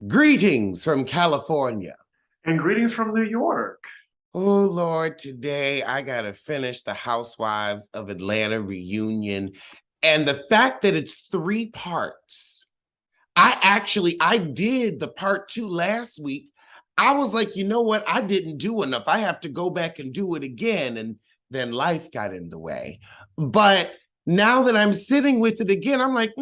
Greetings from California. And greetings from New York. Oh, Lord, today I got to finish the Housewives of Atlanta reunion. And the fact that it's 3 parts, I did the part 2 last week. I was like, you know what? I didn't do enough. I have to go back and do it again. And then life got in the way. But now that I'm sitting with it again, I'm like,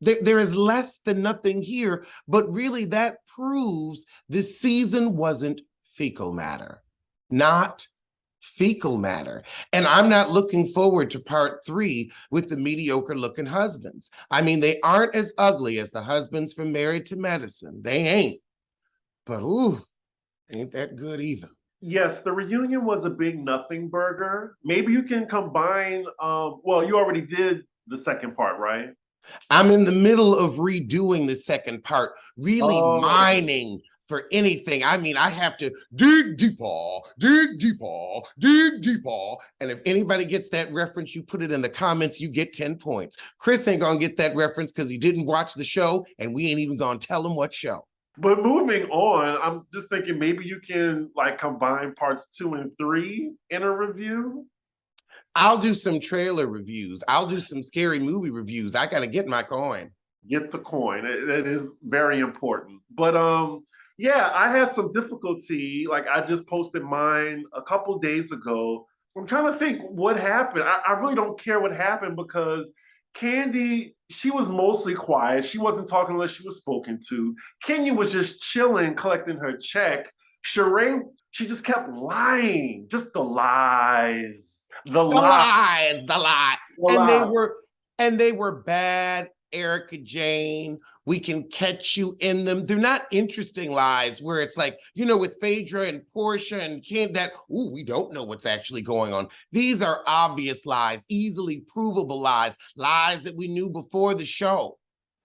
there is less than nothing here, but really that proves this season wasn't fecal matter, not fecal matter. And I'm not looking forward to part 3 with the mediocre looking husbands. I mean, they aren't as ugly as the husbands from Married to Medicine. They ain't, but ain't that good either. Yes, the reunion was a big nothing burger. Maybe you can combine, well, you already did the second part, right? I'm in the middle of redoing the second part, really mining for anything. I mean, I have to dig deeper, dig deeper, dig deeper. And if anybody gets that reference, you put it in the comments, you get 10 points. Chris ain't gonna get that reference because he didn't watch the show, and we ain't even gonna tell him what show. But moving on, I'm just thinking maybe you can like combine parts 2 and 3 in a review. I'll do some trailer reviews. I'll do some scary movie reviews. I gotta get my coin. Get the coin. It is very important. But yeah, I had some difficulty. Like I just posted mine a couple days ago. I'm trying to think what happened. I really don't care what happened because Candy, she was mostly quiet. She wasn't talking unless she was spoken to. Kenya was just chilling, collecting her check. Sheree, she just kept lying. Just the lies. The lies. And they were bad. Erica Jane, we can catch you in them. They're not interesting lies where it's like, you know, with Phaedra and Portia and Kim, we don't know what's actually going on. These are obvious lies, easily provable lies, lies that we knew before the show.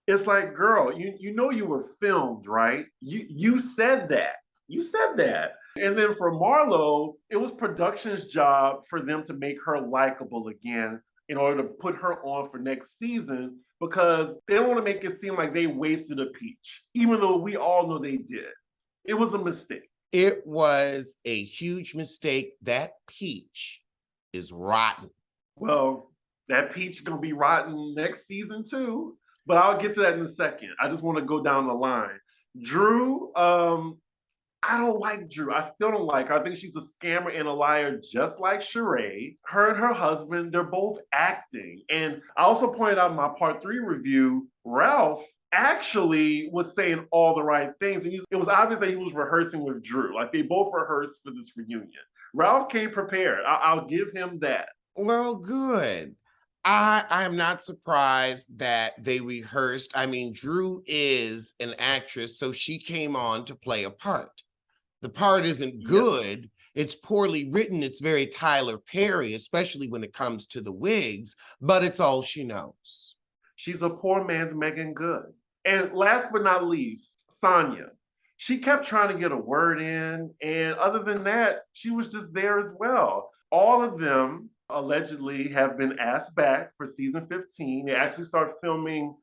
It's like, girl, you know you were filmed, right? You said that. You said that. And then for Marlo, it was production's job for them to make her likable again in order to put her on for next season because they don't want to make it seem like they wasted a peach, even though we all know they did. It was a mistake. It was a huge mistake. That peach is rotten. Well, that peach is going to be rotten next season too, but I'll get to that in a second. I just want to go down the line. Drew, I don't like Drew. I still don't like her. I think she's a scammer and a liar, just like Sheree. Her and her husband, they're both acting. And I also pointed out in my part 3 review, Ralph actually was saying all the right things. And it was obvious that he was rehearsing with Drew. Like they both rehearsed for this reunion. Ralph came prepared. I'll give him that. Well, good. I am not surprised that they rehearsed. I mean, Drew is an actress, so she came on to play a part. The part isn't good. It's poorly written. It's very Tyler Perry, especially when it comes to the wigs, but it's all she knows. She's a poor man's Megan Good. And last but not least, Sonia. She kept trying to get a word in, and other than that, she was just there as well. All of them allegedly have been asked back for season 15. They actually start filming,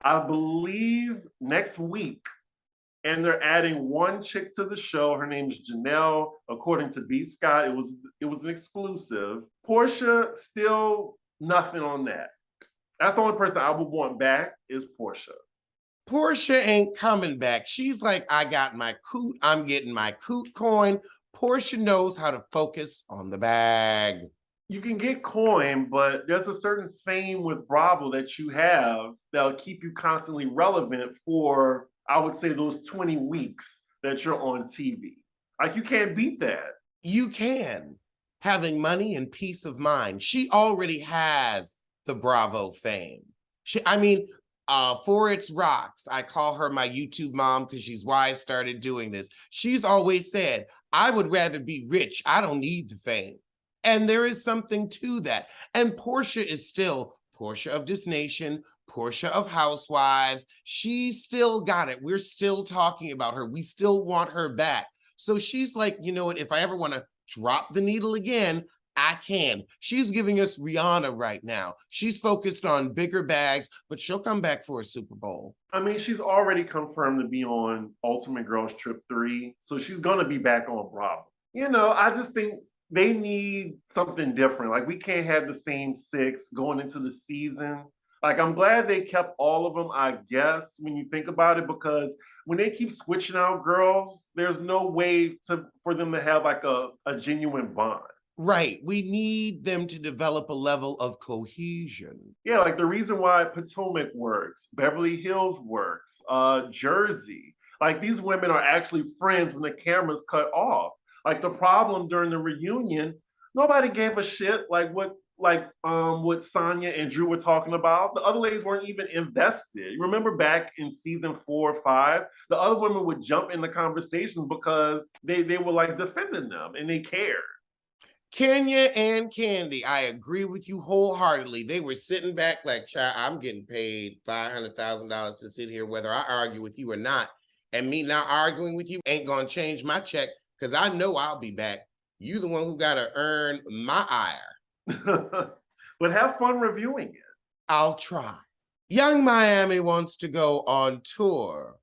I believe, next week. And they're adding one chick to the show. Her name's Janelle. According to B. Scott, it was an exclusive. Portia, still nothing on that. That's the only person I would want back is Portia. Portia ain't coming back. She's like, I got my coot. I'm getting my coot coin. Portia knows how to focus on the bag. You can get coin, but there's a certain fame with Bravo that you have that'll keep you constantly relevant for, I would say, those 20 weeks that you're on TV. Like, you can't beat that. You can. Having money and peace of mind. She already has the Bravo fame. For It's Rocks, I call her my YouTube mom because she's why I started doing this. She's always said, I would rather be rich. I don't need the fame. And there is something to that. And Portia is still Portia of This Nation, Portia of Housewives. She's still got it. We're still talking about her. We still want her back. So she's like, you know what? If I ever want to drop the needle again, I can. She's giving us Rihanna right now. She's focused on bigger bags, but she'll come back for a Super Bowl. I mean, she's already confirmed to be on Ultimate Girls Trip 3, so she's going to be back on Bravo. I just think they need something different. Like, we can't have the same six going into the season. Like, I'm glad they kept all of them, I guess, when you think about it, because when they keep switching out girls, there's no way for them to have like a genuine bond. Right. We need them to develop a level of cohesion. Yeah, like the reason why Potomac works, Beverly Hills works, Jersey. Like, these women are actually friends when the camera's cut off. Like, the problem during the reunion, nobody gave a shit what Sonya and Drew were talking about. The other ladies weren't even invested. You remember back in season 4 or 5, the other women would jump in the conversations because they were like defending them and they cared. Kenya and Candy, I agree with you wholeheartedly. They were sitting back like, child, I'm getting paid $500,000 to sit here, whether I argue with you or not. And me not arguing with you ain't going to change my check because I know I'll be back. You the one who got to earn my ire. But have fun reviewing it. I'll try. Young Miami wants to go on tour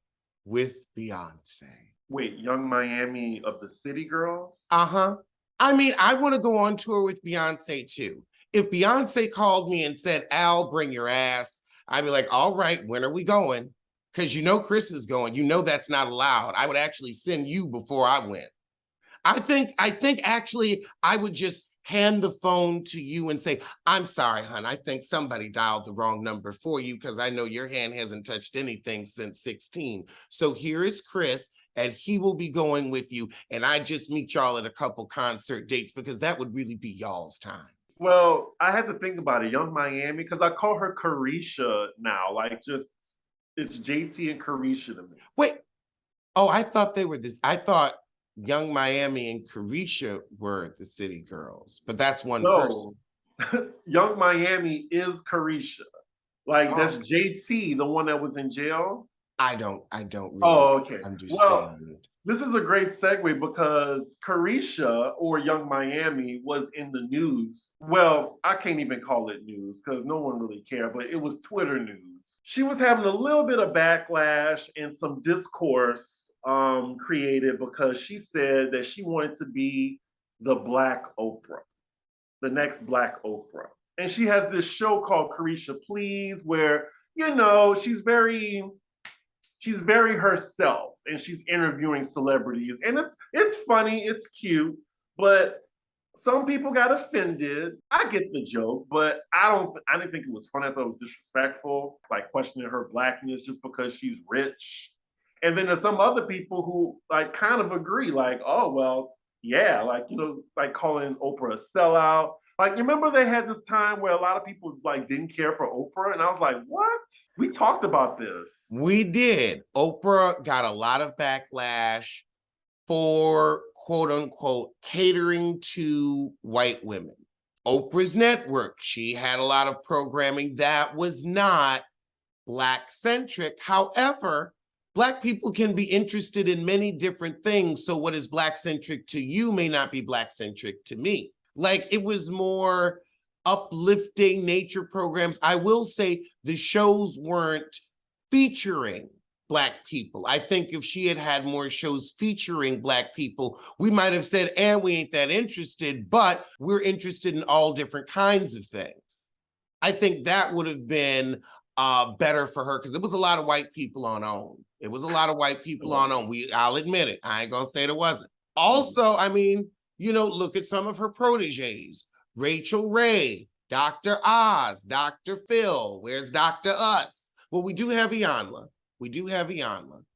with Beyonce. Wait, Young Miami of the City Girls? Uh-huh. I mean, I want to go on tour with Beyonce too. If Beyonce called me and said, Al, bring your ass, I'd be like, all right, when are we going? Because Chris is going. That's not allowed. I would actually send you before I went. I think actually I would just hand the phone to you and say, I'm sorry, hon, I think somebody dialed the wrong number for you because I know your hand hasn't touched anything since 16. So here is Chris, and he will be going with you. And I just meet y'all at a couple concert dates because that would really be y'all's time. Well, I had to think about it, Young Miami, because I call her Carisha now. Like, just, it's JT and Carisha to me. Wait. Oh, I thought they were this. I thought Young Miami and Carisha were the City Girls, but that's one person. Young Miami is Carisha. Like, that's JT, the one that was in jail. I don't really understand. Well, this is a great segue because Carisha, or Young Miami, was in the news. Well, I can't even call it news because no one really cared, but it was Twitter news. She was having a little bit of backlash and some discourse created because she said that she wanted to be the Black Oprah, the next Black Oprah. And she has this show called Carisha Please, where, she's very herself and she's interviewing celebrities. And it's funny, it's cute, but some people got offended. I get the joke, but I didn't think it was funny. I thought it was disrespectful, like questioning her Blackness just because she's rich. And then there's some other people who like kind of agree, like, oh, well, yeah, like, like calling Oprah a sellout. Like, you remember they had this time where a lot of people like didn't care for Oprah, and I was like, what? We talked about this. We did. Oprah got a lot of backlash for, quote unquote, catering to white women. Oprah's network, she had a lot of programming that was not Black-centric. However, Black people can be interested in many different things. So what is Black-centric to you may not be Black-centric to me. Like, it was more uplifting nature programs. I will say the shows weren't featuring Black people. I think if she had had more shows featuring Black people, we might have said, and we ain't that interested, but we're interested in all different kinds of things. I think that would have been better for her because there was a lot of white people on OWN. It was a lot of white people on OWN. I'll admit it. I ain't gonna say there wasn't. Also, I mean, look at some of her proteges. Rachel Ray, Dr. Oz, Dr. Phil. Where's Dr. Us? Well, we do have Iyanla.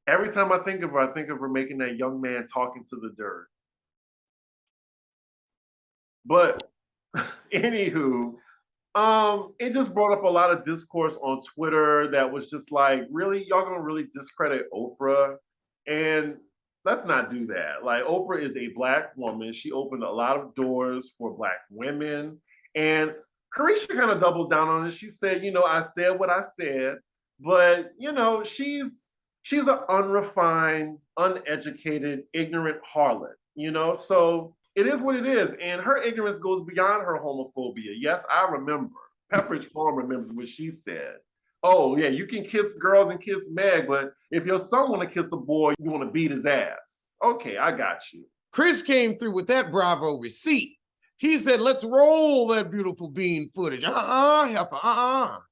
Every time I think of her making that young man talking to the dirt. But anywho, it just brought up a lot of discourse on Twitter that was just like, really, y'all gonna really discredit Oprah? And let's not do that. Like, Oprah is a Black woman. She opened a lot of doors for Black women. And Carisha kind of doubled down on it. She said, I said what I said, but she's an unrefined, uneducated, ignorant harlot, So It is what it is. And her ignorance goes beyond her homophobia. Yes, I remember. Pepperidge Farm remembers what she said. Oh, yeah, you can kiss girls and kiss Meg, but if your son want to kiss a boy, you want to beat his ass. Okay, I got you. Chris came through with that Bravo receipt. He said, let's roll that beautiful bean footage. Heifer,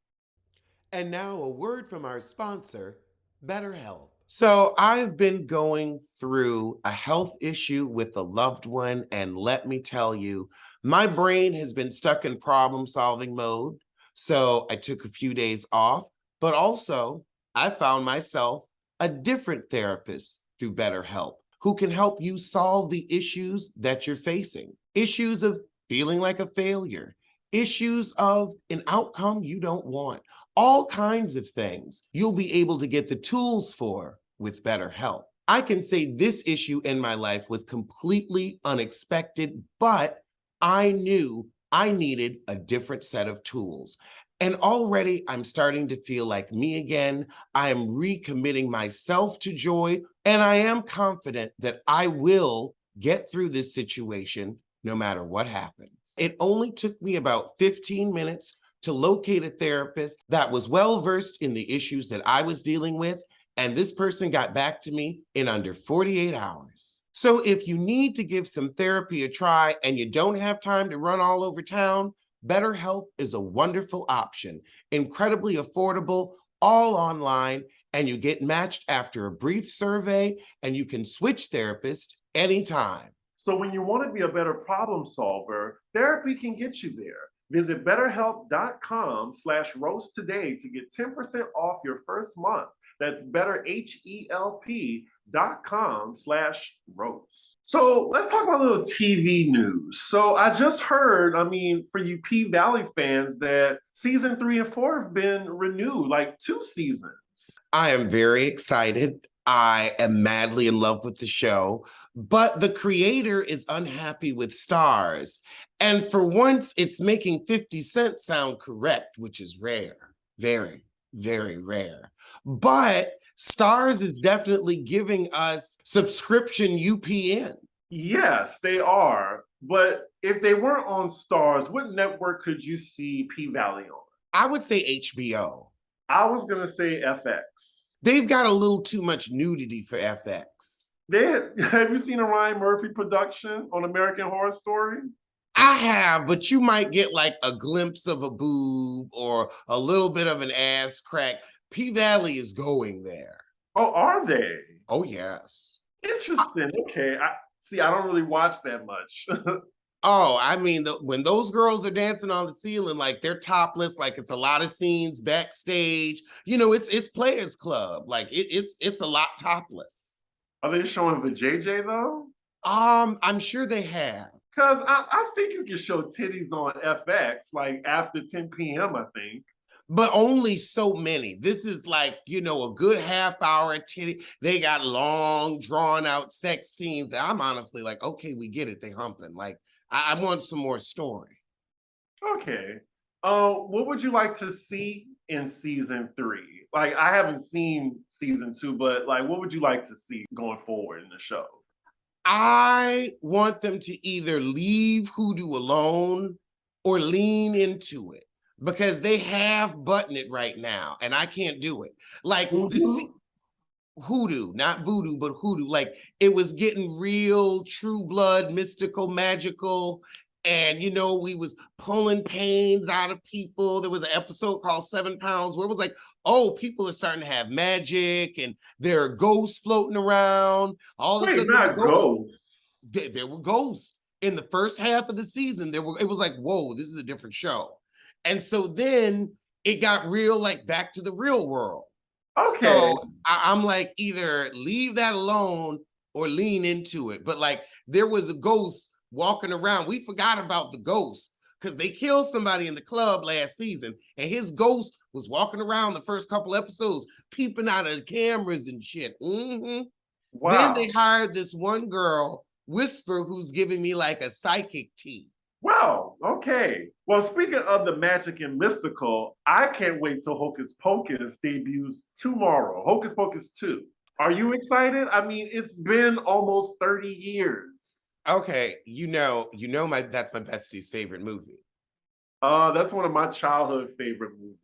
And now a word from our sponsor, BetterHelp. So I've been going through a health issue with a loved one, and let me tell you, my brain has been stuck in problem-solving mode. So I took a few days off, but also I found myself a different therapist through BetterHelp who can help you solve the issues that you're facing. Issues of feeling like a failure, issues of an outcome you don't want, all kinds of things you'll be able to get the tools for with BetterHelp. I can say this issue in my life was completely unexpected, but I knew I needed a different set of tools. And already I'm starting to feel like me again. I am recommitting myself to joy, and I am confident that I will get through this situation no matter what happens. It only took me about 15 minutes to locate a therapist that was well-versed in the issues that I was dealing with, and this person got back to me in under 48 hours. So if you need to give some therapy a try and you don't have time to run all over town, BetterHelp is a wonderful option, incredibly affordable, all online, and you get matched after a brief survey, and you can switch therapists anytime. So when you want to be a better problem solver, therapy can get you there. Visit betterhelp.com/roast today to get 10% off your first month. That's betterhelp.com/roast. So let's talk about a little TV news. So I just heard, for you P Valley fans, that season 3 and 4 have been renewed, like 2 seasons. I am very excited. I am madly in love with the show, but the creator is unhappy with stars. And for once, it's making 50 Cent sound correct, which is rare. Very, very rare. But Stars is definitely giving us subscription UPN. Yes, they are. But if they weren't on Stars, what network could you see P Valley on? I would say HBO. I was going to say FX. They've got a little too much nudity for FX. Have you seen a Ryan Murphy production on American Horror Story? I have, but you might get like a glimpse of a boob or a little bit of an ass crack. P Valley is going there. Oh, are they? Oh, yes. Interesting. Okay. I don't really watch that much. Oh, when those girls are dancing on the ceiling, like they're topless, like it's a lot of scenes backstage. It's Players Club. Like it's a lot topless. Are they showing the JJ though? I'm sure they have. Because I think you can show titties on FX like after 10 p.m., I think. But only so many. This is like, a good half hour titty. They got long, drawn out sex scenes that I'm honestly like, okay, we get it. They humping. Like, I want some more story. Okay. What would you like to see in season 3? Like, I haven't seen season 2, but like, what would you like to see going forward in the show? I want them to either leave Hoodoo alone or lean into it, because they have button it right now, and I can't do it. Like Hoodoo, not voodoo, but hoodoo. Like it was getting real, true blood, mystical, magical. And, we was pulling pains out of people. There was an episode called 7 Pounds where it was like, oh, people are starting to have magic and there are ghosts floating around. All of a sudden, not ghosts. There were ghosts. In the first half of the season, it was like, whoa, this is a different show. And so then it got real, like back to the real world. Okay. So I'm like, either leave that alone or lean into it. But like there was a ghost walking around. We forgot about the ghost because they killed somebody in the club last season, and his ghost was walking around the first couple episodes, peeping out of the cameras and shit. Mm-hmm. Wow. Then they hired this one girl, Whisper, who's giving me like a psychic tea. Wow, okay. Well, speaking of the magic and mystical, I can't wait till Hocus Pocus debuts tomorrow. Hocus Pocus 2. Are you excited? It's been almost 30 years. Okay, that's my bestie's favorite movie. That's one of my childhood favorite movies.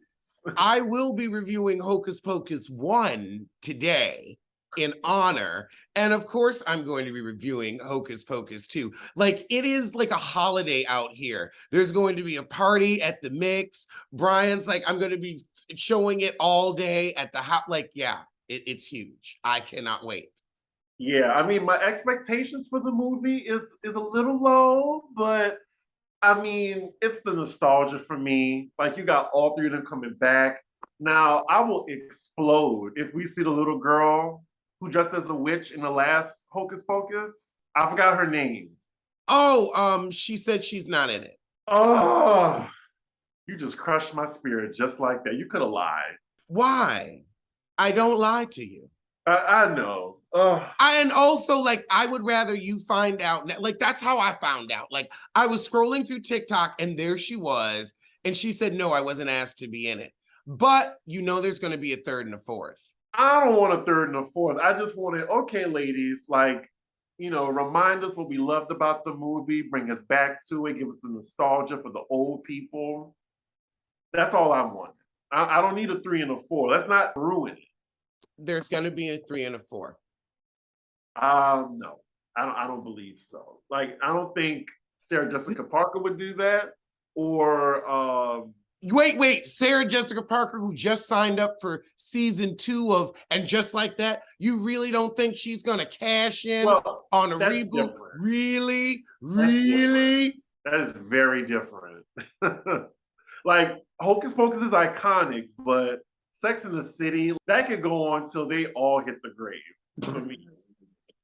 I will be reviewing Hocus Pocus 1 today in honor. And of course, I'm going to be reviewing Hocus Pocus 2. Like, it is like a holiday out here. There's going to be a party at the Mix. Brian's like, I'm going to be showing it all day at the house. Like, yeah, it's huge. I cannot wait. Yeah, I mean, my expectations for the movie is a little low, but I mean, it's the nostalgia for me. Like, you got all three of them coming back. Now, I will explode if we see the little girl who dressed as a witch in the last Hocus Pocus. I forgot her name. Oh, she said she's not in it. Oh, you just crushed my spirit just like that. You could have lied. Why? I don't lie to you. I know. Oh, And also, like, I would rather you find out. Like, that's how I found out. Like, I was scrolling through TikTok and there she was. And she said, no, I wasn't asked to be in it. But there's going to be a third and a fourth. I don't want a third and a fourth. I just wanted, okay, ladies, like, remind us what we loved about the movie, bring us back to it, give us the nostalgia for the old people. That's all I want. I don't need a three and a four. Let's not ruin it. There's going to be a 3 and a 4. No, I don't believe so. Like, I don't think Sarah Jessica Parker would do that. Or Wait, Sarah Jessica Parker, who just signed up for season 2 of And Just Like That, you really don't think she's going to cash in on a reboot? Different. Really? That is very different. Like, Hocus Pocus is iconic, but Sex in the City, that could go on till they all hit the grave. For me.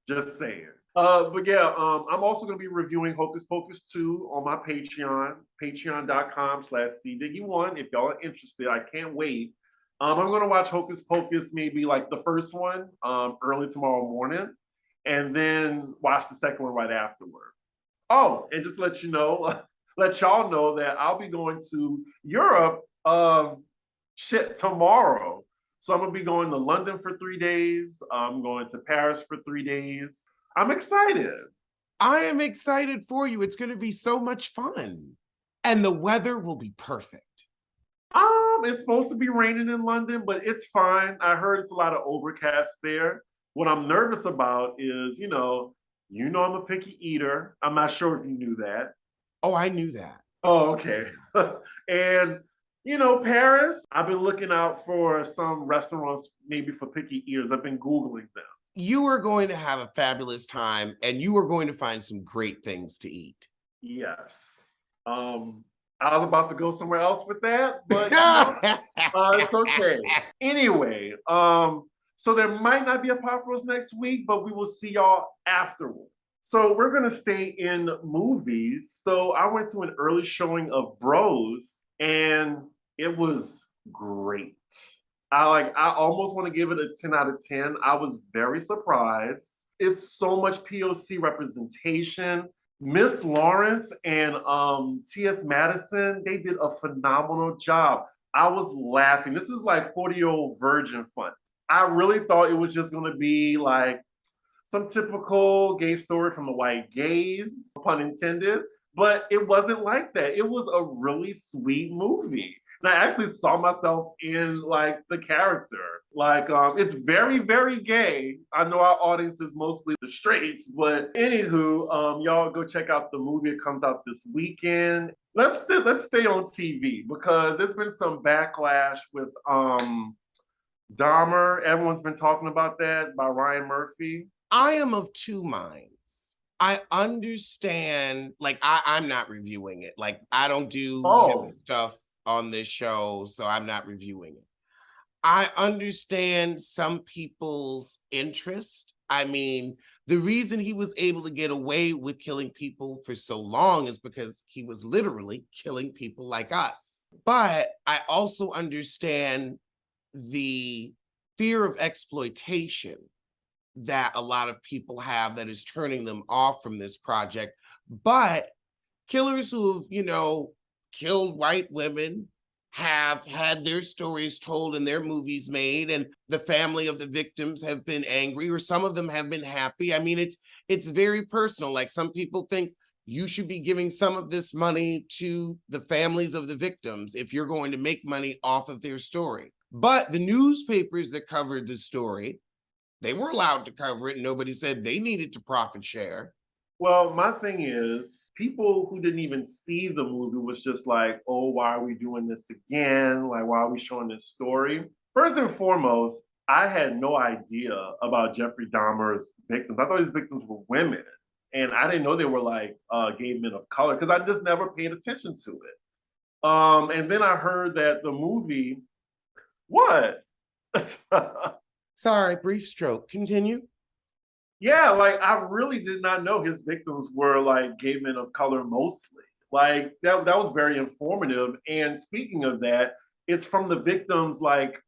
Just saying. But yeah, I'm also going to be reviewing Hocus Pocus 2 on my Patreon, patreon.com/cdiggy1. If y'all are interested, I can't wait. I'm going to watch Hocus Pocus, maybe like the first one, early tomorrow morning, and then watch the second one right afterward. Oh, and just let y'all know that I'll be going to Europe tomorrow. So I'm gonna be going to London for 3 days. I'm going to Paris for 3 days. I'm excited. I am excited for you. It's going to be so much fun. And the weather will be perfect. It's supposed to be raining in London, but it's fine. I heard it's a lot of overcast there. What I'm nervous about is, I'm a picky eater. I'm not sure if you knew that. Oh, I knew that. Oh, okay. And Paris, I've been looking out for some restaurants, maybe for picky eaters. I've been Googling them. You are going to have a fabulous time and you are going to find some great things to eat. Yes. I was about to go somewhere else with that, but it's okay. Anyway, so there might not be a Pop Rose next week, but we will see y'all afterward. So we're gonna stay in movies. So I went to an early showing of Bros, and it was great. I almost want to give it a 10 out of 10. I was very surprised. It's so much POC representation. Miss Lawrence and T.S. Madison, they did a phenomenal job. I was laughing. This is like 40-year-old virgin fun. I really thought it was just going to be like some typical gay story from the white gays, pun intended, but it wasn't like that. It was a really sweet movie. And I actually saw myself in like the character. Like, it's very, very gay. I know our audience is mostly the straights, but anywho, y'all go check out the movie. It comes out this weekend. Let's stay on TV because there's been some backlash with Dahmer. Everyone's been talking about that by Ryan Murphy. I am of two minds. I understand, like, I'm not reviewing it. Like, I don't do stuff on this show, so I'm not reviewing it. I understand some people's interest. I mean, the reason he was able to get away with killing people for so long is because he was literally killing people like us. But I also understand the fear of exploitation that a lot of people have that is turning them off from this project. But killers who've, killed white women, have had their stories told and their movies made, and the family of the victims have been angry, or some of them have been happy. I mean, it's very personal. Like, some people think you should be giving some of this money to the families of the victims if you're going to make money off of their story. But the newspapers that covered the story, they were allowed to cover it. Nobody said they needed to profit share. Well, my thing is, people who didn't even see the movie was just like, oh, why are we doing this again? Like, why are we showing this story? First and foremost, I had no idea about Jeffrey Dahmer's victims. I thought his victims were women. And I didn't know they were like gay men of color because I just never paid attention to it. And then I heard that the movie, what? Sorry, brief stroke. Continue. Yeah, like I really did not know his victims were like gay men of color mostly. Like that was very informative. And speaking of that, it's from the victims, like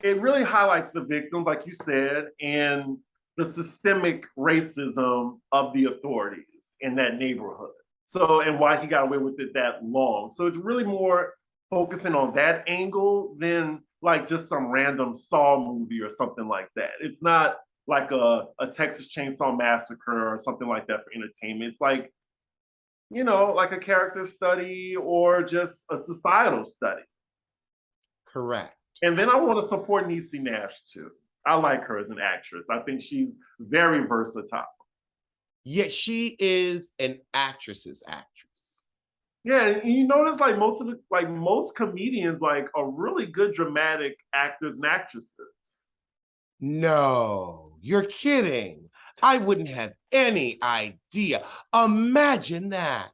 it really highlights the victims, like you said, and the systemic racism of the authorities in that neighborhood. So, and why he got away with it that long. So it's really more focusing on that angle than like just some random Saw movie or something like that. It's not like a Texas Chainsaw Massacre or something like that for entertainment. It's like, you know, like a character study or just a societal study. Correct. And then I want to support Niecy Nash too. I like her as an actress. I think she's very versatile. Yet she is an actress's actress. Yeah, and you notice like most comedians like are really good dramatic actors and actresses. No, you're kidding. I wouldn't have any idea. Imagine that.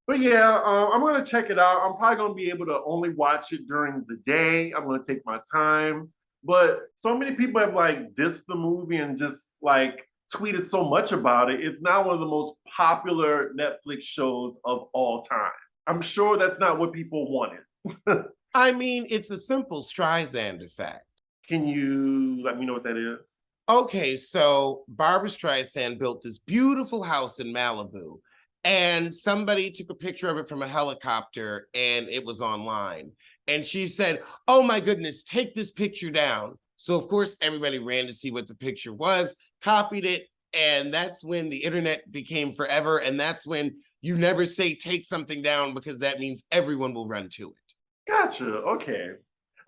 But yeah, I'm gonna check it out. I'm probably gonna be able to only watch it during the day. I'm gonna take my time. But so many people have like dissed the movie and just like tweeted so much about it. It's now one of the most popular Netflix shows of all time. I'm sure that's not what people wanted. I mean, it's a simple Streisand effect. Can you let me know what that is? Okay, so Barbara Streisand built this beautiful house in Malibu, and somebody took a picture of it from a helicopter and it was online. And she said, oh my goodness, take this picture down. So of course, everybody ran to see what the picture was, copied it, and that's when the internet became forever. And that's when you never say take something down, because that means everyone will run to it. Gotcha. Okay.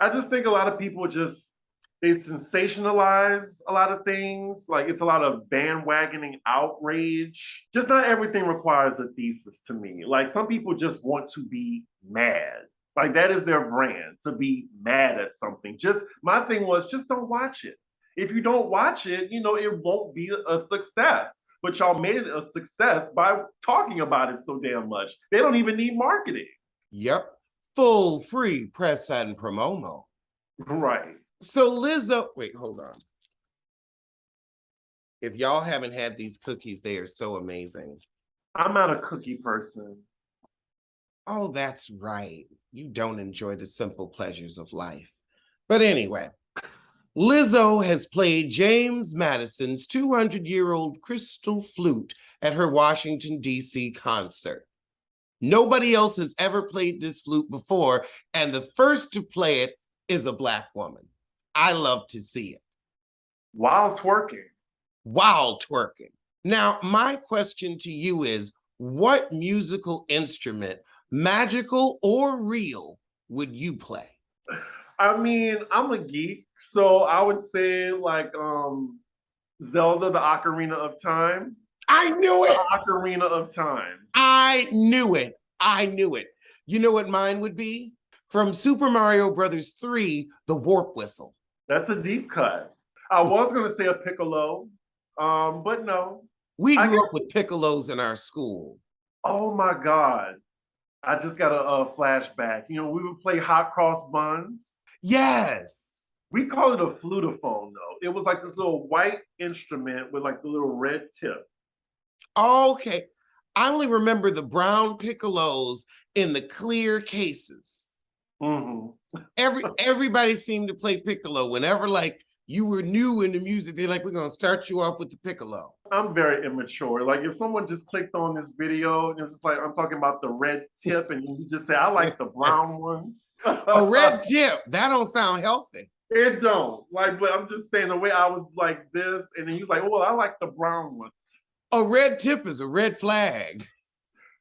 I just think a lot of people they sensationalize a lot of things. Like it's a lot of bandwagoning outrage. Just not everything requires a thesis to me. Like some people just want to be mad. Like that is their brand, to be mad at something. Just my thing was just don't watch it. If you don't watch it, you know, it won't be a success. But y'all made it a success by talking about it so damn much. They don't even need marketing. Yep. Full free press and promo. Right. So Lizzo, wait, hold on. If y'all haven't had these cookies, they are so amazing. I'm not a cookie person. Oh, that's right. You don't enjoy the simple pleasures of life. But anyway, Lizzo has played James Madison's 200-year-old crystal flute at her Washington, D.C. concert. Nobody else has ever played this flute before, and the first to play it is a Black woman. I love to see it. While twerking. While twerking. Now, my question to you is, what musical instrument, magical or real, would you play? I mean, I'm a geek, so I would say like Zelda, the Ocarina of Time. I knew it. The Ocarina of Time. I knew it. I knew it. You know what mine would be? From Super Mario Brothers 3, the warp whistle. That's a deep cut. I was going to say a piccolo, but no. We grew up with piccolos in our school. Oh my God. I just got a flashback. You know, we would play hot cross buns. Yes. We call it a flutophone, though. It was like this little white instrument with like the little red tip. Okay. I only remember the brown piccolos in the clear cases. Mm-hmm. Everybody seemed to play piccolo. Whenever like you were new in the music, they're like, we're gonna start you off with the piccolo. I'm very immature. Like if someone just clicked on this video and it was just like, I'm talking about the red tip, and you just say, I like the brown ones. A red tip, that don't sound healthy. It don't. Like, but I'm just saying the way I was like this, and then you like, well, I like the brown ones. A red tip is a red flag.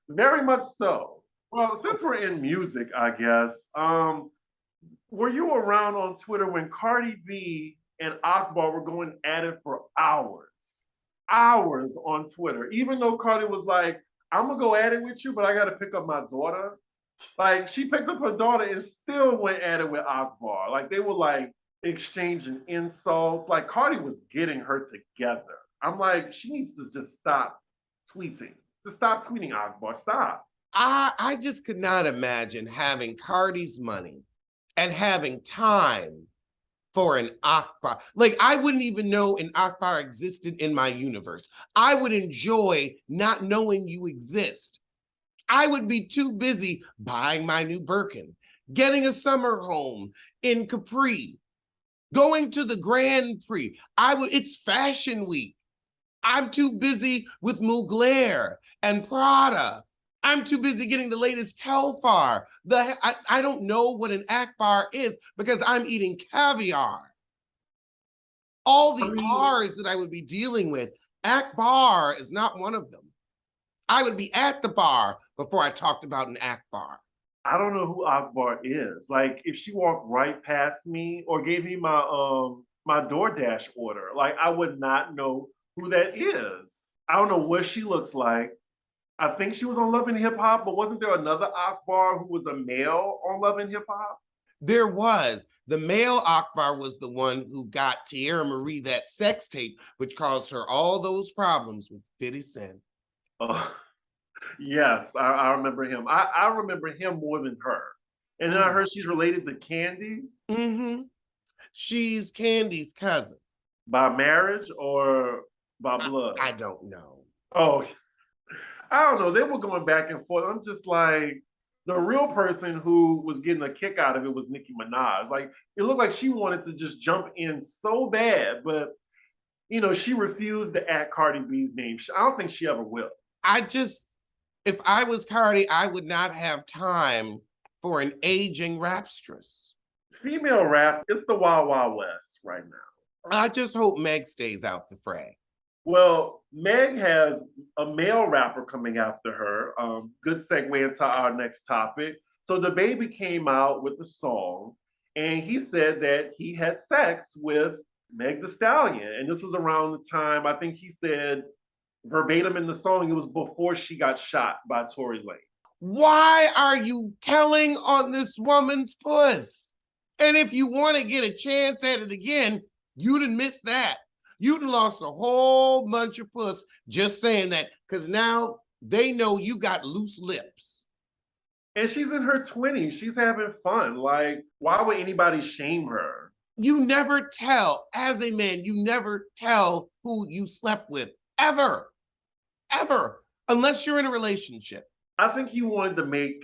Very much so. Well, since we're in music, I guess, were you around on Twitter when Cardi B and Akbar were going at it for hours? Hours on Twitter. Even though Cardi was like, I'm gonna go at it with you, but I gotta pick up my daughter. Like, she picked up her daughter and still went at it with Akbar. Like, they were like exchanging insults. Like, Cardi was getting her together. I'm like, she needs to just stop tweeting. Just stop tweeting, Akbar. Stop. I just could not imagine having Cardi's money and having time for an Akbar. Like, I wouldn't even know an Akbar existed in my universe. I would enjoy not knowing you exist. I would be too busy buying my new Birkin, getting a summer home in Capri, going to the Grand Prix. It's Fashion Week. I'm too busy with Mugler and Prada. I'm too busy getting the latest Telfar. I don't know what an Akbar is because I'm eating caviar. All the R's that I would be dealing with, Akbar is not one of them. I would be at the bar before I talked about an Akbar. I don't know who Akbar is. Like, if she walked right past me or gave me my DoorDash order, like, I would not know who that is. I don't know what she looks like. I think she was on Love and Hip Hop, but wasn't there another Akbar who was a male on Love and Hip Hop? There was. The male Akbar was the one who got Tierra Marie that sex tape, which caused her all those problems with 50 Cent. Yes, I remember him. I remember him more than her. And then I heard she's related to Candy. Mm-hmm. She's Candy's cousin. By marriage or by blood? I don't know. Oh, I don't know. They were going back and forth. I'm just like, the real person who was getting a kick out of it was Nicki Minaj. Like, it looked like she wanted to just jump in so bad, but she refused to add Cardi B's name. I don't think she ever will. If I was Cardi, I would not have time for an aging rapstress. Female rap, it's the Wild Wild West right now. I just hope Meg stays out the fray. Well, Meg has a male rapper coming after her. Good segue into our next topic. So DaBaby came out with the song, and he said that he had sex with Meg Thee Stallion. And this was around the time, I think he said, verbatim in the song, it was before she got shot by Tory Lanez. Why are you telling on this woman's puss? And if you want to get a chance at it again, you didn't miss that. You done lost a whole bunch of puss just saying that, because now they know you got loose lips. And she's in her 20s. She's having fun. Like, why would anybody shame her? You never tell, as a man, you never tell who you slept with, ever, unless you're in a relationship. I think he wanted to make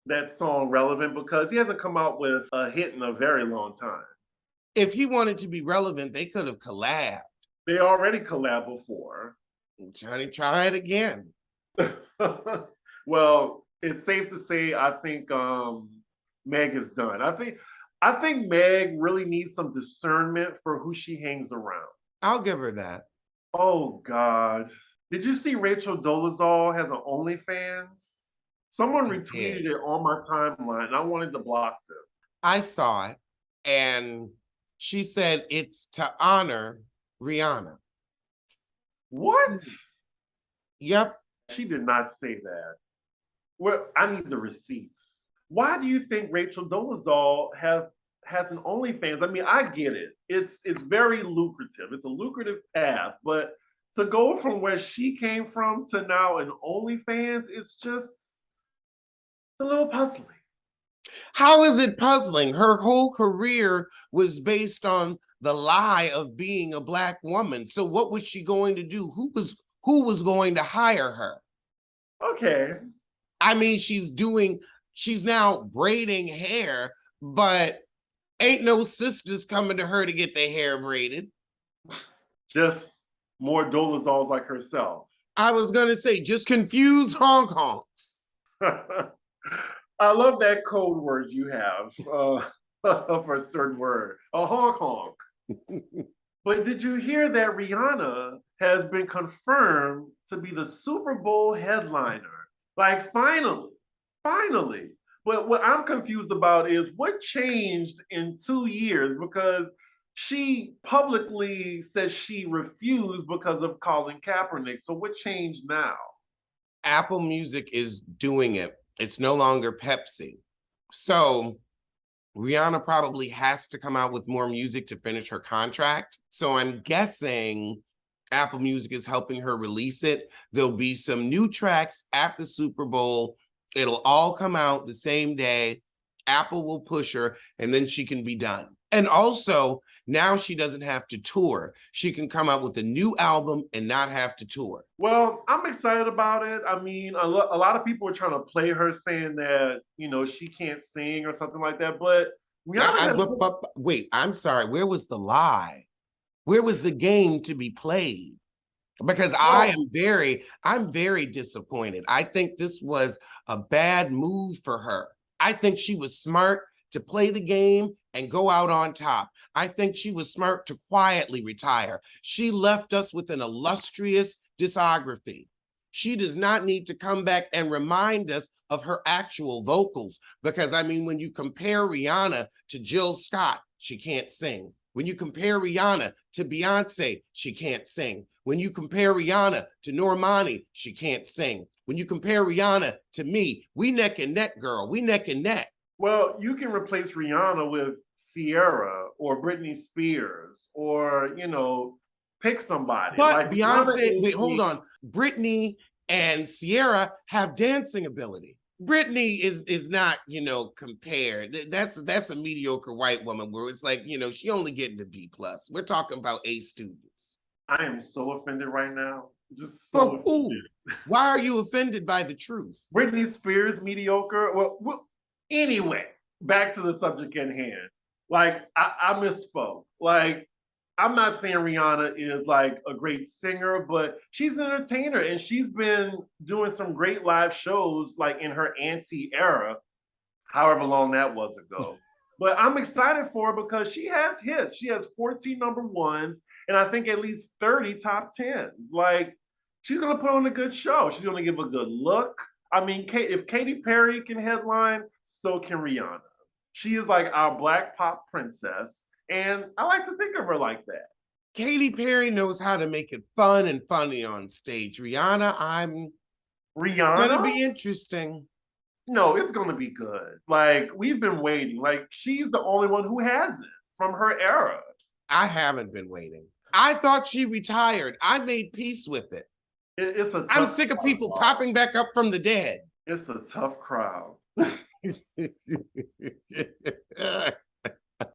that song relevant because he hasn't come out with a hit in a very long time. If he wanted to be relevant, they could have collabed. They already collabed before. Johnny, try it again. Well, it's safe to say I think Meg is done. I think Meg really needs some discernment for who she hangs around. I'll give her that. Oh God. Did you see Rachel Dolezal has an OnlyFans? Someone retweeted it on my timeline and I wanted to block them. I saw it and she said it's to honor Rihanna. What? Yep. She did not say that. Well, I need the receipts. Why do you think Rachel Dolezal has an OnlyFans? I mean, I get it. It's very lucrative. It's a lucrative path, but to go from where she came from to now an OnlyFans, it's a little puzzling. How is it puzzling? Her whole career was based on the lie of being a Black woman. So what was she going to do? Who was going to hire her? Okay. I mean, she's now braiding hair, but ain't no sisters coming to her to get their hair braided. Just more Dolezals like herself. I was going to say, just confuse Hong Kongs. I love that code word you have for a certain word, a honk honk. But did you hear that Rihanna has been confirmed to be the Super Bowl headliner? Like, finally, finally. But what I'm confused about is what changed in 2 years, because she publicly said she refused because of Colin Kaepernick. So what changed now? Apple Music is doing it. It's no longer Pepsi. So Rihanna probably has to come out with more music to finish her contract. So I'm guessing Apple Music is helping her release it. There'll be some new tracks after Super Bowl. It'll all come out the same day. Apple will push her, and then she can be done. And also, now she doesn't have to tour. She can come out with a new album and not have to tour. Well, I'm excited about it. I mean, a lot of people are trying to play her saying that, she can't sing or something like that. But Wait, I'm sorry. Where was the lie? Where was the game to be played? Because I'm very disappointed. I think this was a bad move for her. I think she was smart to play the game and go out on top. I think she was smart to quietly retire. She left us with an illustrious discography. She does not need to come back and remind us of her actual vocals. Because, I mean, when you compare Rihanna to Jill Scott, she can't sing. When you compare Rihanna to Beyonce, she can't sing. When you compare Rihanna to Normani, she can't sing. When you compare Rihanna to me, we neck and neck, girl. We neck and neck. Well, you can replace Rihanna with Sierra or Britney Spears or, pick somebody. But like Beyonce, wait, hold on. Britney and Sierra have dancing ability. Britney is not, compared. That's a mediocre white woman where it's like, she only getting to B plus. We're talking about A students. I am so offended right now. Just so offended. Why are you offended by the truth? Britney Spears mediocre. Well, anyway, back to the subject at hand. Like, I misspoke. Like, I'm not saying Rihanna is like a great singer, but she's an entertainer, and she's been doing some great live shows like in her anti era, however long that was ago. But I'm excited for her because she has hits. She has 14 number ones, and I think at least 30 top 10s. Like, she's gonna put on a good show. She's gonna give a good look. I mean, if Katy Perry can headline, so can Rihanna. She is like our black pop princess. And I like to think of her like that. Katy Perry knows how to make it fun and funny on stage. Rihanna, it's gonna be interesting. No, it's gonna be good. Like, we've been waiting. Like, she's the only one who hasn't from her era. I haven't been waiting. I thought she retired. I made peace with it. I'm sick of people popping back up from the dead. It's a tough crowd.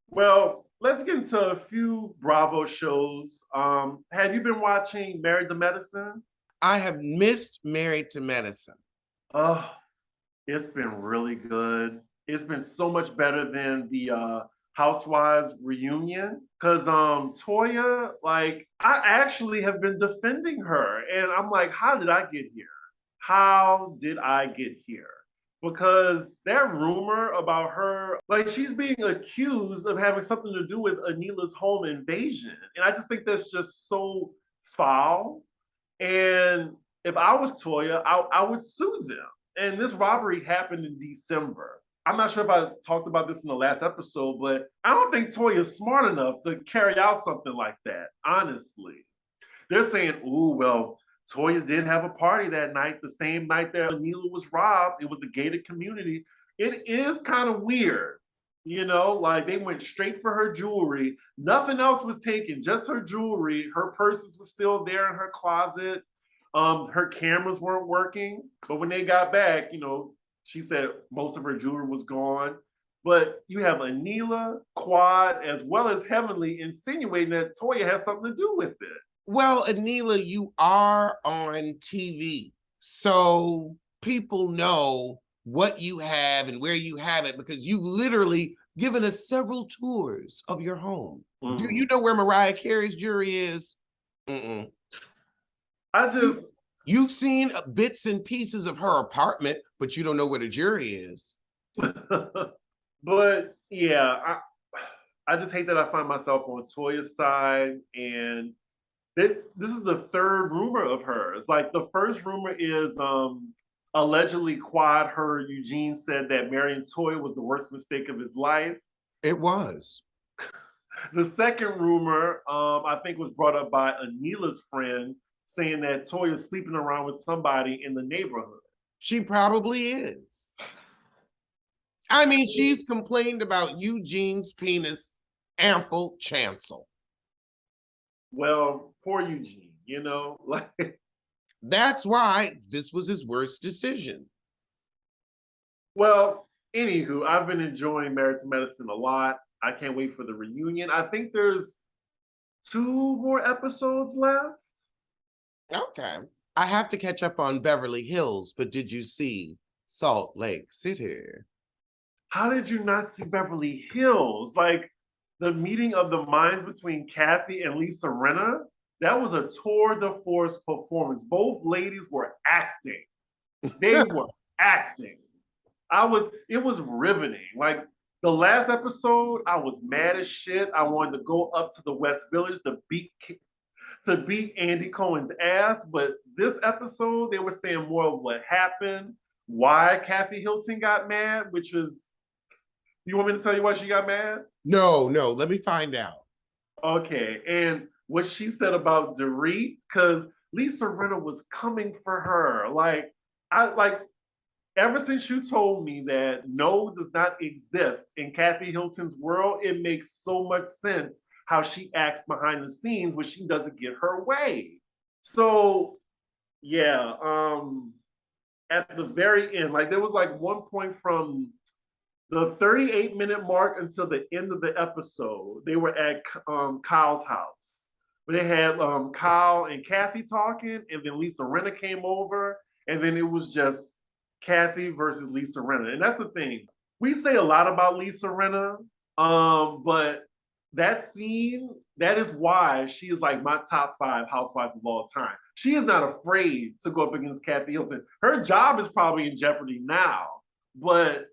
Well, let's get into a few Bravo shows. Have you been watching Married to Medicine? I have missed Married to Medicine. Oh, it's been really good. It's been so much better than the Housewives reunion. Because Toya, like, I actually have been defending her. And I'm like, how did I get here? How did I get here? Because that rumor about her, like, she's being accused of having something to do with Anila's home invasion. And I just think that's just so foul. And if I was Toya, I would sue them. And this robbery happened in December. I'm not sure if I talked about this in the last episode, but I don't think Toya is smart enough to carry out something like that, honestly. They're saying, ooh, well, Toya did have a party that night, the same night that Anila was robbed. It was a gated community. It is kind of weird, like they went straight for her jewelry. Nothing else was taken, just her jewelry. Her purses were still there in her closet. Her cameras weren't working. But when they got back, she said most of her jewelry was gone. But you have Anila, Quad, as well as Heavenly insinuating that Toya had something to do with it. Well, Anila, you are on TV, so people know what you have and where you have it because you've literally given us several tours of your home. Do you know where Mariah Carey's jewelry is? You've seen bits and pieces of her apartment, but you don't know where the jewelry is. But yeah, I just hate that I find myself on Toya's side, and this is the third rumor of hers. Like the first rumor is allegedly Quad heard Eugene said that marrying Toya was the worst mistake of his life. It was. The second rumor, I think, was brought up by Anila's friend, saying that Toya's sleeping around with somebody in the neighborhood. She probably is. I mean, she's complained about Eugene's penis ample chancel. Well, poor Eugene, you know, like That's why this was his worst decision. well, anywho, I've been enjoying Married to Medicine a lot. I can't wait for the reunion. I think there's two more episodes left. Okay. I have to catch up on Beverly Hills, but did you see Salt Lake City? How did you not see Beverly Hills? Like the meeting of the minds between Kathy and Lisa Rinna, that was a tour de force performance. Both ladies were acting. They were acting. It was riveting. Like the last episode, I was mad as shit. I wanted to go up to the West Village to beat Andy Cohen's ass. But this episode, they were saying more of what happened, why Kathy Hilton got mad, which was, you want me to tell you why she got mad? No, let me find out. Okay, and what she said about Dorit, because Lisa Rinna was coming for her. Ever since you told me that no does not exist in Kathy Hilton's world, it makes so much sense how she acts behind the scenes when she doesn't get her way. So yeah, at the very end, like there was like one point from the 38-minute mark until the end of the episode, they were at Kyle's house. They had Kyle and Kathy talking, and then Lisa Rinna came over, and then it was just Kathy versus Lisa Rinna. And that's the thing. We say a lot about Lisa Rinna, but that scene, that is why she is like my top 5 housewife of all time. She is not afraid to go up against Kathy Hilton. Her job is probably in jeopardy now, but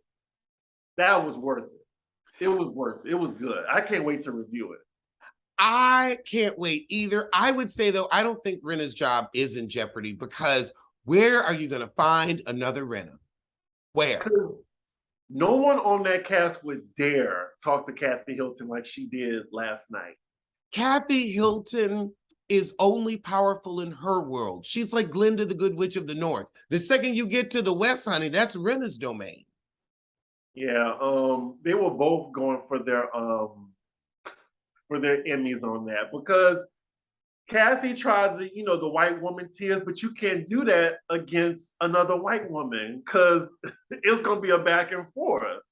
that was worth it. It was worth it. It was good. I can't wait to review it. I can't wait either. I would say, though, I don't think Rinna's job is in jeopardy because where are you going to find another Rinna? Where? No one on that cast would dare talk to Kathy Hilton like she did last night. Kathy Hilton is only powerful in her world. She's like Glinda, the Good Witch of the North. The second you get to the West, honey, that's Rinna's domain. Yeah, they were both going for their Emmys on that because Kathy tried the white woman tears, but you can't do that against another white woman because it's gonna be a back and forth.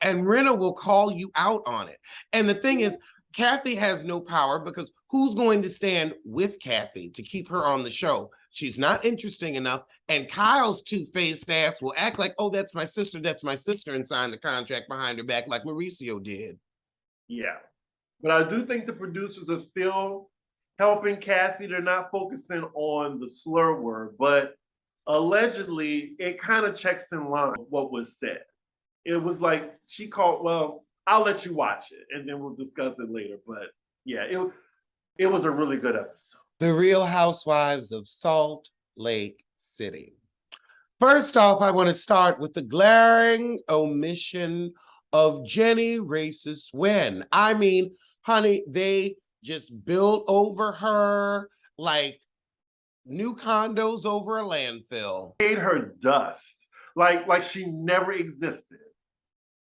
And Rinna will call you out on it. And the thing is, Kathy has no power because who's going to stand with Kathy to keep her on the show? She's not interesting enough. And Kyle's two-faced ass will act like, oh, that's my sister, and sign the contract behind her back like Mauricio did. Yeah. But I do think the producers are still helping Kathy. They're not focusing on the slur word, but allegedly it kind of checks in line with what was said. It was like she called, well, I'll let you watch it and then we'll discuss it later. But yeah, it was a really good episode. The Real Housewives of Salt Lake City. First off, I want to start with the glaring omission of Jenny racist win. I mean, honey, they just built over her like new condos over a landfill. Made her dust, like she never existed.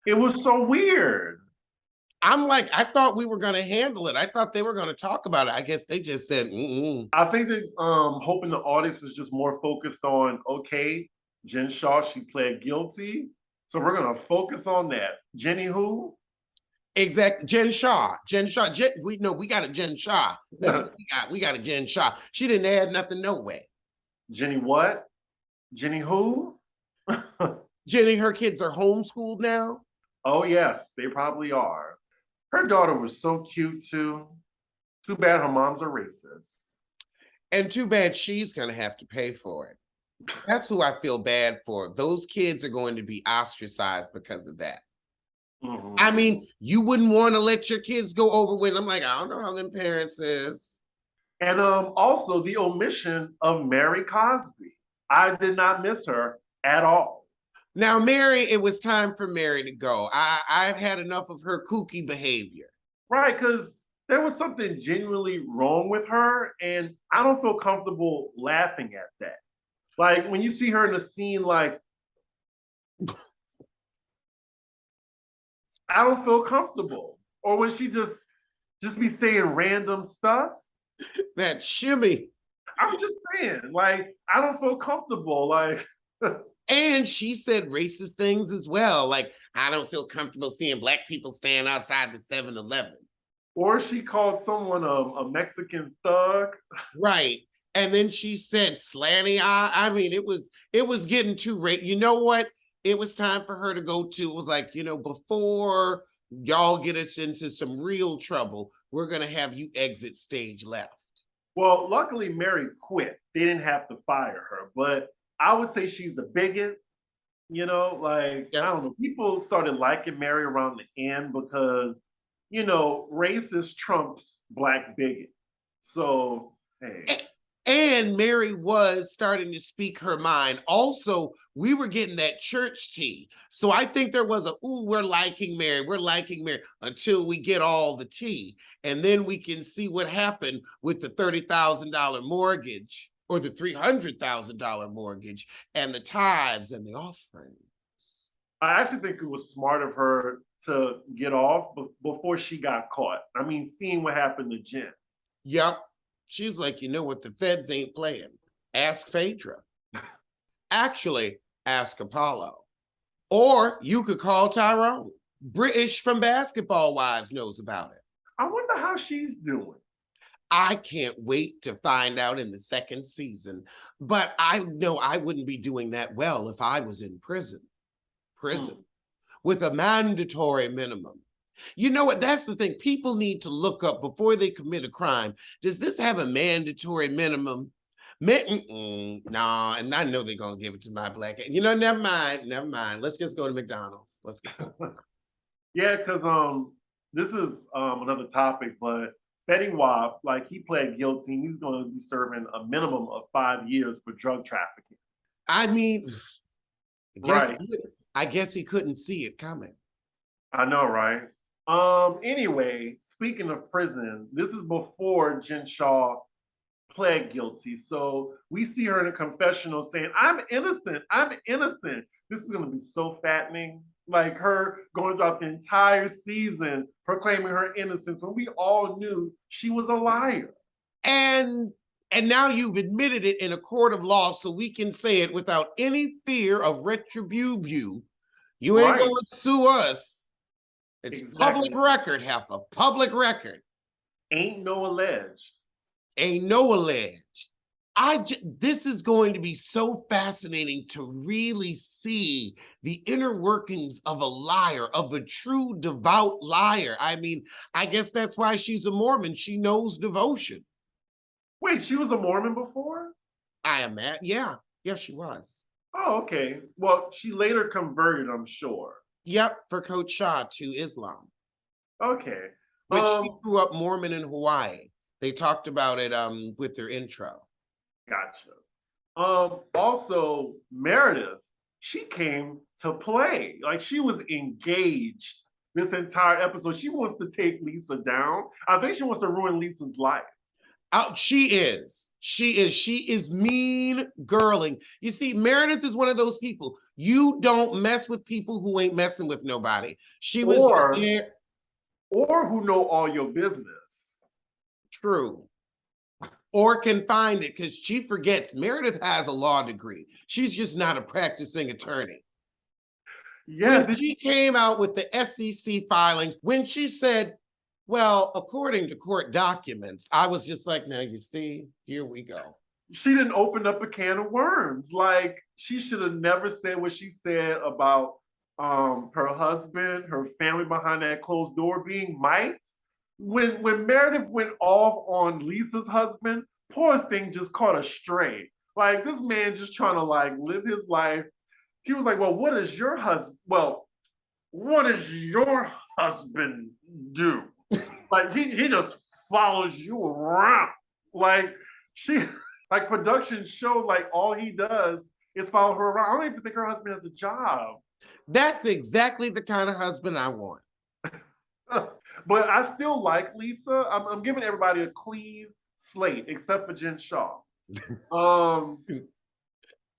It was so weird. I'm like, I thought we were going to handle it. I thought they were going to talk about it. I guess they just said, mm-mm. I think that hoping the audience is just more focused on, okay, Jen Shaw, she pled guilty. So we're going to focus on that. Jenny who? Exactly. Jen Shaw. We got a Jen Shaw. That's what we got. We got a Jen Shaw. She didn't add nothing, no way. Jenny what? Jenny who? Jenny, her kids are homeschooled now? Oh, yes, they probably are. Her daughter was so cute, too. Too bad her mom's a racist. And too bad she's going to have to pay for it. That's who I feel bad for. Those kids are going to be ostracized because of that. I mean, you wouldn't want to let your kids go over with. I'm like, I don't know how them parents is. And also the omission of Mary Cosby. I did not miss her at all. Now, Mary, it was time for Mary to go. I've had enough of her kooky behavior. Right, because there was something genuinely wrong with her, and I don't feel comfortable laughing at that. Like when you see her in a scene, like I don't feel comfortable. Or when she just be saying random stuff. That shimmy. I'm just saying, like, I don't feel comfortable. Like And she said racist things as well. Like, I don't feel comfortable seeing black people stand outside the 7-Eleven. Or she called someone a Mexican thug. Right. And then she said slanty eye. I mean, it was getting too You know what? It was time for her to go to. It was like, before y'all get us into some real trouble, we're gonna have you exit stage left. Well, luckily Mary quit. They didn't have to fire her, but I would say she's a bigot. Like I don't know. People started liking Mary around the end because racist trumps black bigot. So hey. And Mary was starting to speak her mind. Also, we were getting that church tea. So I think there was we're liking Mary, until we get all the tea. And then we can see what happened with the $30,000 mortgage or the $300,000 mortgage and the tithes and the offerings. I actually think it was smart of her to get off before she got caught. I mean, seeing what happened to Jen. Yep. She's like, you know what? The feds ain't playing. Ask Phaedra. Actually, ask Apollo. Or you could call Tyrone. British from Basketball Wives knows about it. I wonder how she's doing. I can't wait to find out in the second season. But I know I wouldn't be doing that well if I was in prison. With a mandatory minimum. You know what? That's the thing. People need to look up before they commit a crime. Does this have a mandatory minimum? Nah, and I know they're going to give it to my black. Never mind. Let's just go to McDonald's. Let's go. Yeah, because this is another topic, but Fetty Wap, like he pled guilty. He's going to be serving a minimum of 5 years for drug trafficking. I mean, right. I guess he couldn't see it coming. I know, right? Anyway, speaking of prison, this is before Jen Shah pled guilty. So we see her in a confessional saying, I'm innocent. This is going to be so fattening. Like her going throughout the entire season proclaiming her innocence when we all knew she was a liar. And now you've admitted it in a court of law, so we can say it without any fear of retribution. You ain't going to sue us. It's public record, Heifer. Public record. Ain't no alleged. This is going to be so fascinating to really see the inner workings of a liar, of a true devout liar. I mean, I guess that's why she's a Mormon. She knows devotion. Wait, she was a Mormon before? I am at, yeah, she was. Oh, okay. Well, she later converted, I'm sure. Yep, for Coach Shah to Islam. Okay. But she grew up Mormon in Hawaii. They talked about it with their intro. Gotcha. Also, Meredith, she came to play. Like she was engaged this entire episode. She wants to take Lisa down. I think she wants to ruin Lisa's life. She is mean girling. You see, Meredith is one of those people. You don't mess with people who ain't messing with nobody. She was or who know all your business. True. Or can find it, because she forgets Meredith has a law degree. She's just not a practicing attorney. Yeah, she came out with the SEC filings when she said, well, according to court documents, I was just like, now you see, here we go. She didn't open up a can of worms. Like she should have never said what she said about her husband, her family behind that closed door being mic'd. When Meredith went off on Lisa's husband, poor thing just caught a stray. Like this man just trying to like live his life. He was like, well, what does your husband? Well, what does your husband do? Like he just follows you around. Like she like production showed like all he does is follow her around. I don't even think her husband has a job. That's exactly the kind of husband I want. But I still like Lisa. I'm giving everybody a clean slate except for Jen Shaw.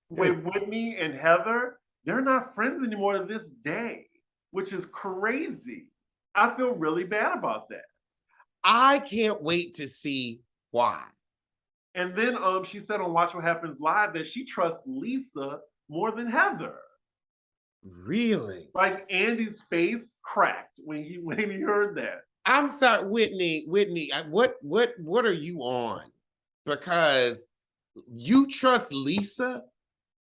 With Whitney and Heather, they're not friends anymore to this day, which is crazy. I feel really bad about that. I can't wait to see why. And then she said on Watch What Happens Live that she trusts Lisa more than Heather. Really? Like Andy's face cracked when he heard that. I'm sorry, Whitney, what are you on? Because you trust Lisa?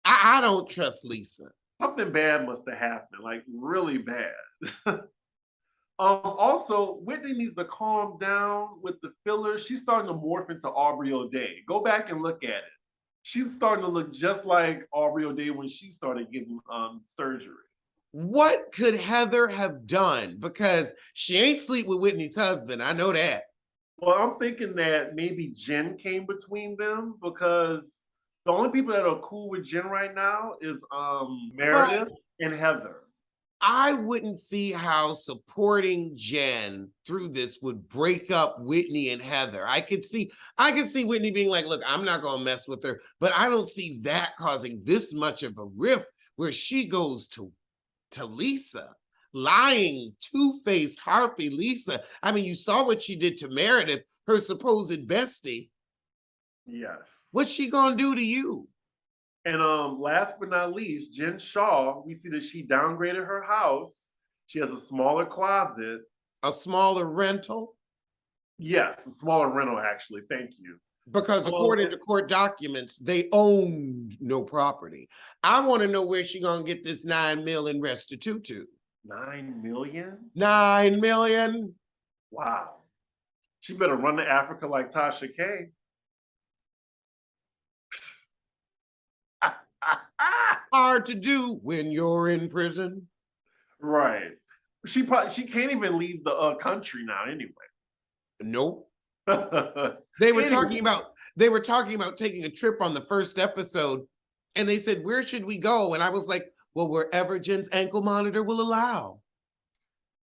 I don't trust Lisa. Something bad must have happened, like really bad. Also, Whitney needs to calm down with the fillers. She's starting to morph into Aubrey O'Day. Go back and look at it. She's starting to look just like Aubrey O'Day when she started getting surgery. What could Heather have done? Because she ain't sleep with Whitney's husband. I know that. Well, I'm thinking that maybe Jen came between them because the only people that are cool with Jen right now is Meredith and Heather. I wouldn't see how supporting Jen through this would break up Whitney and Heather. I could see Whitney being like, look, I'm not gonna mess with her, but I don't see that causing this much of a rift where she goes to Lisa, lying, two-faced harpy Lisa. I mean, you saw what she did to Meredith, her supposed bestie. Yes. What's she gonna do to you? And last but not least, Jen Shaw, we see that she downgraded her house. She has a smaller closet. A smaller rental? Yes, a smaller rental, actually. Thank you. Because according to court documents, they owned no property. I want to know where she gonna get this $9 million restitution. 9 million? 9 million? Wow. She better run to Africa like Tasha K. Hard to do when you're in prison. Right. She can't even leave the country now anyway. Nope. They were talking about taking a trip on the first episode, and they said, where should we go? And I was like, well, wherever Jen's ankle monitor will allow.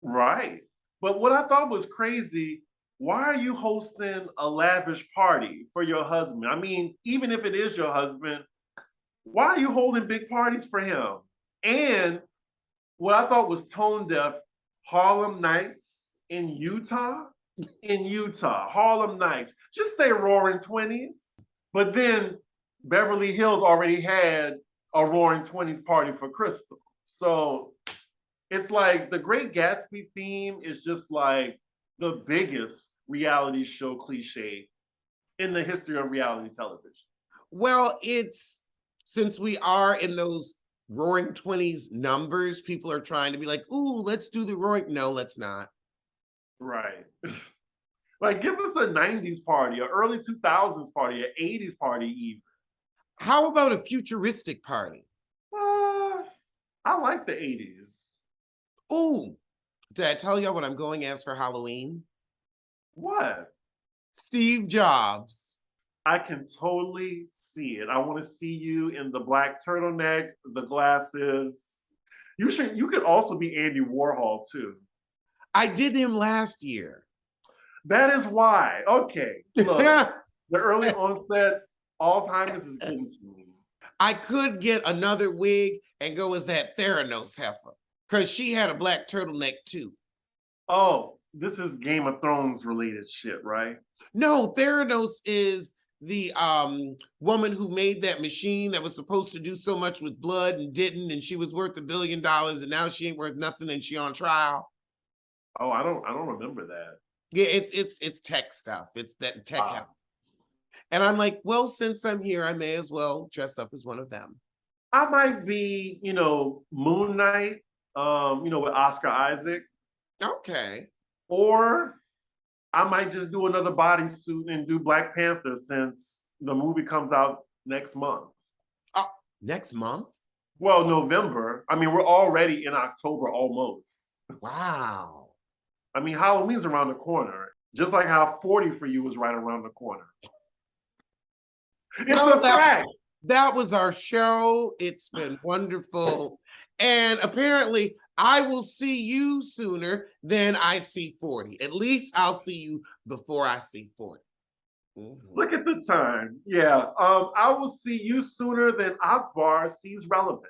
Right. But what I thought was crazy, why are you hosting a lavish party for your husband? I mean, even if it is your husband, why are you holding big parties for him? And what I thought was tone deaf, Harlem Nights in Utah. In Utah, Harlem Nights. Just say Roaring 20s. But then Beverly Hills already had a Roaring 20s party for Crystal. So it's like the Great Gatsby theme is just like the biggest reality show cliche in the history of reality television. Well, it's since we are in those Roaring 20s numbers, people are trying to be like, ooh, let's do the Roaring. No, let's not. Right. Like, give us a 90s party, an early 2000s party, an 80s party even. How about a futuristic party? I like the 80s. Ooh, did I tell you what I'm going as for Halloween? What? Steve Jobs. I can totally see it. I want to see you in the black turtleneck, the glasses. You could also be Andy Warhol too. I did him last year. That is why. Okay. Look, the early onset Alzheimer's is getting to me. I could get another wig and go as that Theranos heifer, because she had a black turtleneck too. Oh, this is Game of Thrones related shit, right? No, Theranos is the woman who made that machine that was supposed to do so much with blood and didn't, and she was worth $1 billion, and now she ain't worth nothing, and she on trial. Oh, I don't remember that. Yeah, it's tech stuff. It's that tech help. And I'm like, well, since I'm here, I may as well dress up as one of them. I might be, Moon Knight, with Oscar Isaac. Okay. Or I might just do another bodysuit and do Black Panther since the movie comes out next month. Oh, next month? Well, November. I mean, we're already in October almost. Wow. I mean, Halloween's around the corner, just like how 40 for you is right around the corner. It's Well, a fact. that was our show. It's been wonderful. And apparently, I will see you sooner than I see 40. At least I'll see you before I see 40. Mm-hmm. Look at the time. Yeah. I will see you sooner than Akbar sees relevance.